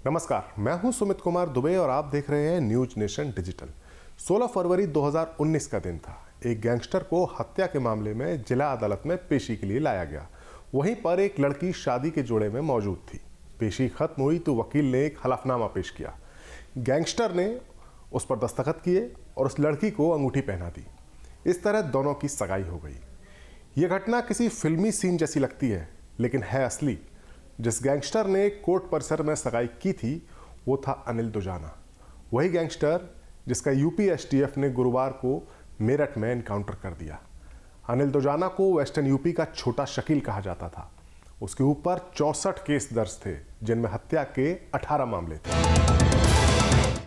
नमस्कार, मैं हूं सुमित कुमार दुबे और आप देख रहे हैं न्यूज नेशन डिजिटल। 16 फरवरी 2019 का दिन था। एक गैंगस्टर को हत्या के मामले में जिला अदालत में पेशी के लिए लाया गया। वहीं पर एक लड़की शादी के जोड़े में मौजूद थी। पेशी खत्म हुई तो वकील ने एक हलफनामा पेश किया। गैंगस्टर ने उस पर दस्तखत किए और उस लड़की को अंगूठी पहना दी। इस तरह दोनों की सगाई हो गई। यह घटना किसी फिल्मी सीन जैसी लगती है, लेकिन है असली। जिस गैंगस्टर ने कोर्ट परिसर में सगाई की थी वो था अनिल दुजाना। वही गैंगस्टर जिसका यूपी एसटीएफ ने गुरुवार को मेरठ में एनकाउंटर कर दिया। अनिल दुजाना को वेस्टर्न यूपी का छोटा शकील कहा जाता था। उसके ऊपर 64 केस दर्ज थे, जिनमें हत्या के 18 मामले थे।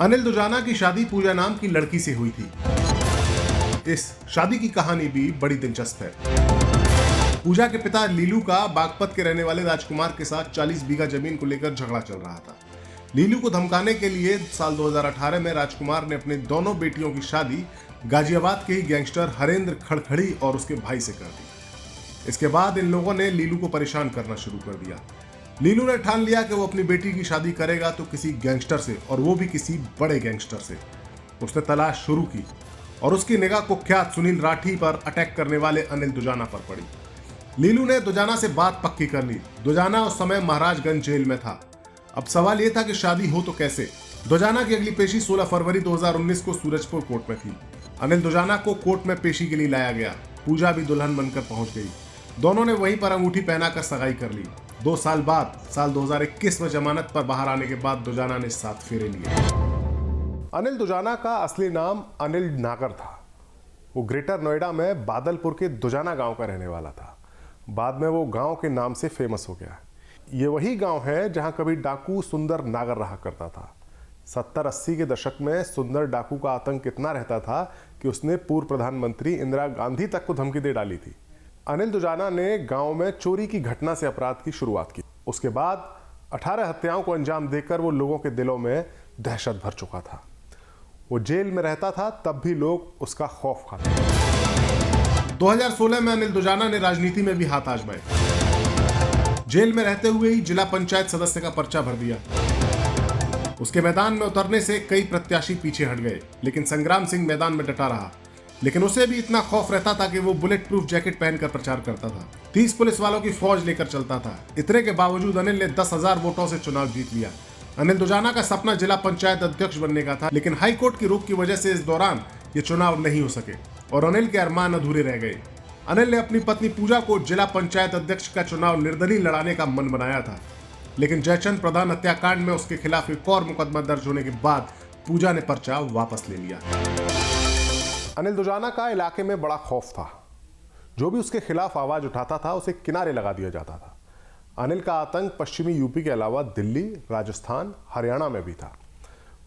अनिल दुजाना की शादी पूजा नाम की लड़की से हुई थी। इस शादी की कहानी भी बड़ी दिलचस्प है। पूजा के पिता लीलू का बागपत के रहने वाले राजकुमार के साथ 40 बीघा जमीन को लेकर झगड़ा चल रहा था। लीलू को धमकाने के लिए साल 2018 में राजकुमार ने अपनी दोनों बेटियों की शादी गाजियाबाद के ही गैंगस्टर हरेंद्र खड़खड़ी और उसके भाई से कर दी। इसके बाद इन लोगों ने लीलू को परेशान करना शुरू कर दिया। लीलू ने ठान लिया कि वो अपनी बेटी की शादी करेगा तो किसी गैंगस्टर से, और वो भी किसी बड़े गैंगस्टर से। उसने तलाश शुरू की और उसकी निगाह कुख्यात सुनील राठी पर अटैक करने वाले अनिल दुजाना पर पड़ी। लीलू ने दुजाना से बात पक्की कर ली। दुजाना उस समय महाराजगंज जेल में था। अब सवाल यह था कि शादी हो तो कैसे। दुजाना की अगली पेशी 16 फरवरी 2019 को सूरजपुर कोर्ट में थी। अनिल दुजाना को कोर्ट में पेशी के लिए लाया गया। पूजा भी दुल्हन बनकर पहुंच गई। दोनों ने वहीं पर अंगूठी पहनाकर सगाई कर ली। 2 साल बाद साल 2021 में जमानत पर बाहर आने के बाद दुजाना ने 7 फेरे लिए। अनिल दुजाना का असली नाम अनिल नागर था। वो ग्रेटर नोएडा में बादलपुर के दुजाना गांव का रहने वाला था। बाद में वो गांव के नाम से फेमस हो गया। ये वही गांव है जहां कभी डाकू सुंदर नागर रहा करता था। 70-80 के दशक में सुंदर डाकू का आतंक इतना रहता था कि उसने पूर्व प्रधानमंत्री इंदिरा गांधी तक को धमकी दे डाली थी। अनिल दुजाना ने गांव में चोरी की घटना से अपराध की शुरुआत की। उसके बाद 18 हत्याओं को अंजाम देकर वो लोगों के दिलों में दहशत भर चुका था। वो जेल में रहता था, तब भी लोग उसका खौफ खाते थे। 2016 में अनिल दुजाना ने राजनीति में भी हाथ आजमाए। जेल में रहते हुए ही जिला पंचायत सदस्य का पर्चा भर दिया। उसके मैदान में उतरने से कई प्रत्याशी पीछे हट गए, लेकिन संग्राम सिंह मैदान में डटा रहा। लेकिन उसे भी इतना खौफ रहता था कि वो बुलेट प्रूफ जैकेट पहनकर प्रचार करता था। 30 पुलिस वालों की फौज लेकर चलता था। इतने के बावजूद अनिल ने 10,000 वोटों से चुनाव जीत लिया। अनिल दुजाना का सपना जिला पंचायत अध्यक्ष बनने का था, लेकिन हाईकोर्ट की रोक की वजह से इस दौरान ये चुनाव नहीं हो सके और अनिल के अरमान अधूरे रह गए। अनिल ने अपनी पत्नी पूजा को जिला पंचायत अध्यक्ष का चुनाव निर्दलीय लड़ाने का मन बनाया था, लेकिन जयचंद प्रधान हत्याकांड में उसके खिलाफ एक और मुकदमा दर्ज होने के बाद पूजा ने पर्चा वापस ले लिया। अनिल दुजाना का इलाके में बड़ा खौफ था। जो भी उसके खिलाफ आवाज उठाता था उसे किनारे लगा दिया जाता था। अनिल का आतंक पश्चिमी यूपी के अलावा दिल्ली, राजस्थान, हरियाणा में भी था।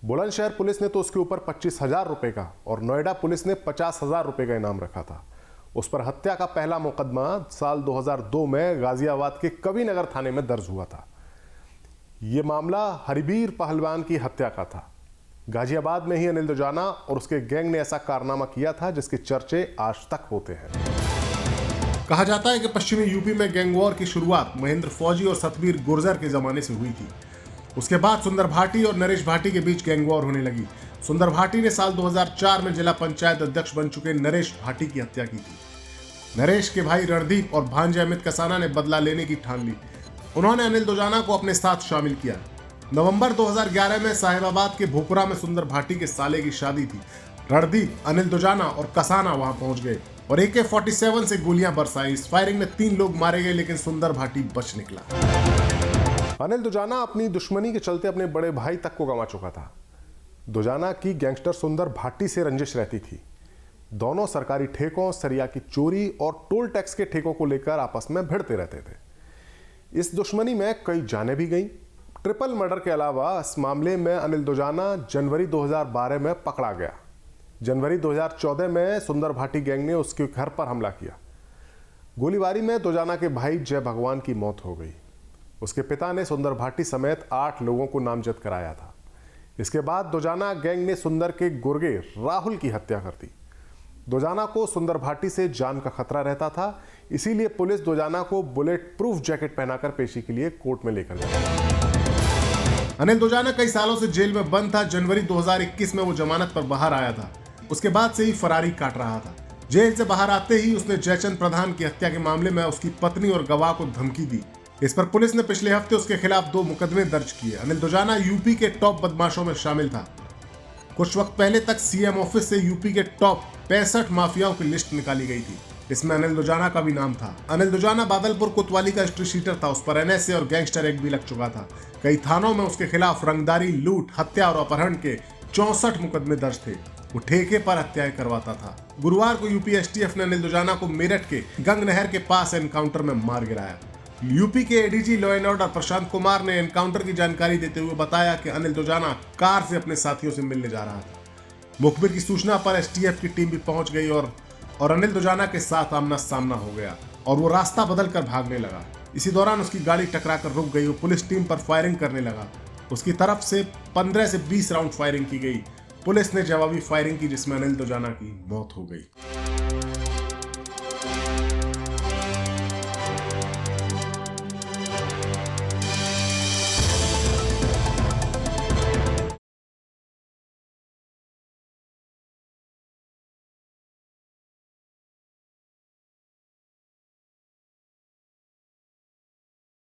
बुलंदशहर पुलिस ने तो उसके ऊपर 25,000 रुपए का और नोएडा पुलिस ने 50,000 रुपए का इनाम रखा था। उस पर हत्या का पहला मुकदमा साल 2002 में गाजियाबाद के कविनगर थाने में दर्ज हुआ था। यह मामला हरिबीर पहलवान की हत्या का था। गाजियाबाद में ही अनिल दुजाना और उसके गैंग ने ऐसा कारनामा किया था जिसके चर्चे आज तक होते हैं। कहा जाता है कि पश्चिमी यूपी में गैंग वॉर की शुरुआत महेंद्र फौजी और सतबीर गुर्जर के जमाने से हुई थी। उसके बाद सुंदर भाटी और नरेश भाटी के बीच गैंग वॉर होने लगी। सुंदर भाटी ने साल 2004 में जिला पंचायत अध्यक्ष बन चुके नरेश भाटी की हत्या की थी। नरेश के भाई रणदीप और भांजे अमित कसाना ने बदला लेने की ठान ली। उन्होंने अनिल दुजाना को अपने साथ शामिल किया। नवंबर 2011 में साहिबाबाद के भोकुरा में सुंदर भाटी के साले की शादी थी। रणदीप, अनिल दुजाना और कसाना वहां पहुंच गए और AK-47 से गोलियां बरसाई। इस फायरिंग में 3 लोग मारे गए, लेकिन सुंदर भाटी बच निकला। अनिल दुजाना अपनी दुश्मनी के चलते अपने बड़े भाई तक को गंवा चुका था। दुजाना की गैंगस्टर सुंदर भाटी से रंजिश रहती थी। दोनों सरकारी ठेकों, सरिया की चोरी और टोल टैक्स के ठेकों को लेकर आपस में भिड़ते रहते थे। इस दुश्मनी में कई जानें भी गईं। ट्रिपल मर्डर के अलावा इस मामले में अनिल दुजाना जनवरी 2012 में पकड़ा गया। जनवरी 2014 में सुंदर भाटी गैंग ने उसके घर पर हमला किया। गोलीबारी में दुजाना के भाई जय भगवान की मौत हो गई। उसके पिता ने सुंदर भाटी समेत 8 लोगों को नामजद कराया था। इसके बाद दुजाना गैंग ने सुंदर के गुर्गे राहुल की हत्या कर दी। दुजाना को सुंदर भाटी से जान का खतरा रहता था, इसीलिए पुलिस दुजाना को बुलेट प्रूफ जैकेट पहनाकर पेशी के लिए कोर्ट में लेकर गई। अनिल दुजाना कई सालों से जेल में बंद था। जनवरी 2021 में वो जमानत पर बाहर आया था। उसके बाद से ही फरारी काट रहा था। जेल से बाहर आते ही उसने जयचंद प्रधान की हत्या के मामले में उसकी पत्नी और गवाह को धमकी दी। इस पर पुलिस ने पिछले हफ्ते उसके खिलाफ 2 मुकदमे दर्ज किए। अनिल दुजाना यूपी के टॉप बदमाशों में शामिल था। कुछ वक्त पहले तक सीएम ऑफिस से यूपी के टॉप 65 माफियाओं की लिस्ट निकाली गई थी। इसमें अनिल दुजाना का भी नाम था। अनिल दुजाना बादलपुर कोतवाली का स्ट्रीट शीटर था। उस पर एनएसए और गैंगस्टर एक्ट भी लग चुका था। कई थानों में उसके खिलाफ रंगदारी, लूट, हत्या और अपहरण के 64 मुकदमे दर्ज थे। वो ठेके पर हत्याएं करवाता था। गुरुवार को यूपी एसटीएफ ने अनिल दुजाना को मेरठ के गंग नहर के पास एनकाउंटर में मार गिराया। यूपी के ADG law and order Prashant Kumar ने एनकाउंटर की जानकारी देते हुए बताया कि अनिल दुजाना कार से अपने साथियों से मिलने जा रहा था। मुखबिर की सूचना पर एसटीएफ की टीम भी पहुंच गई और अनिल दुजाना के साथ आमना सामना हो गया और वो रास्ता बदल कर भागने लगा। इसी दौरान उसकी गाड़ी टकराकर रुक गई और पुलिस टीम पर फायरिंग करने लगा। उसकी तरफ से 15 से 20 राउंड फायरिंग की गई। पुलिस ने जवाबी फायरिंग की जिसमें अनिल दुजाना की मौत हो गई।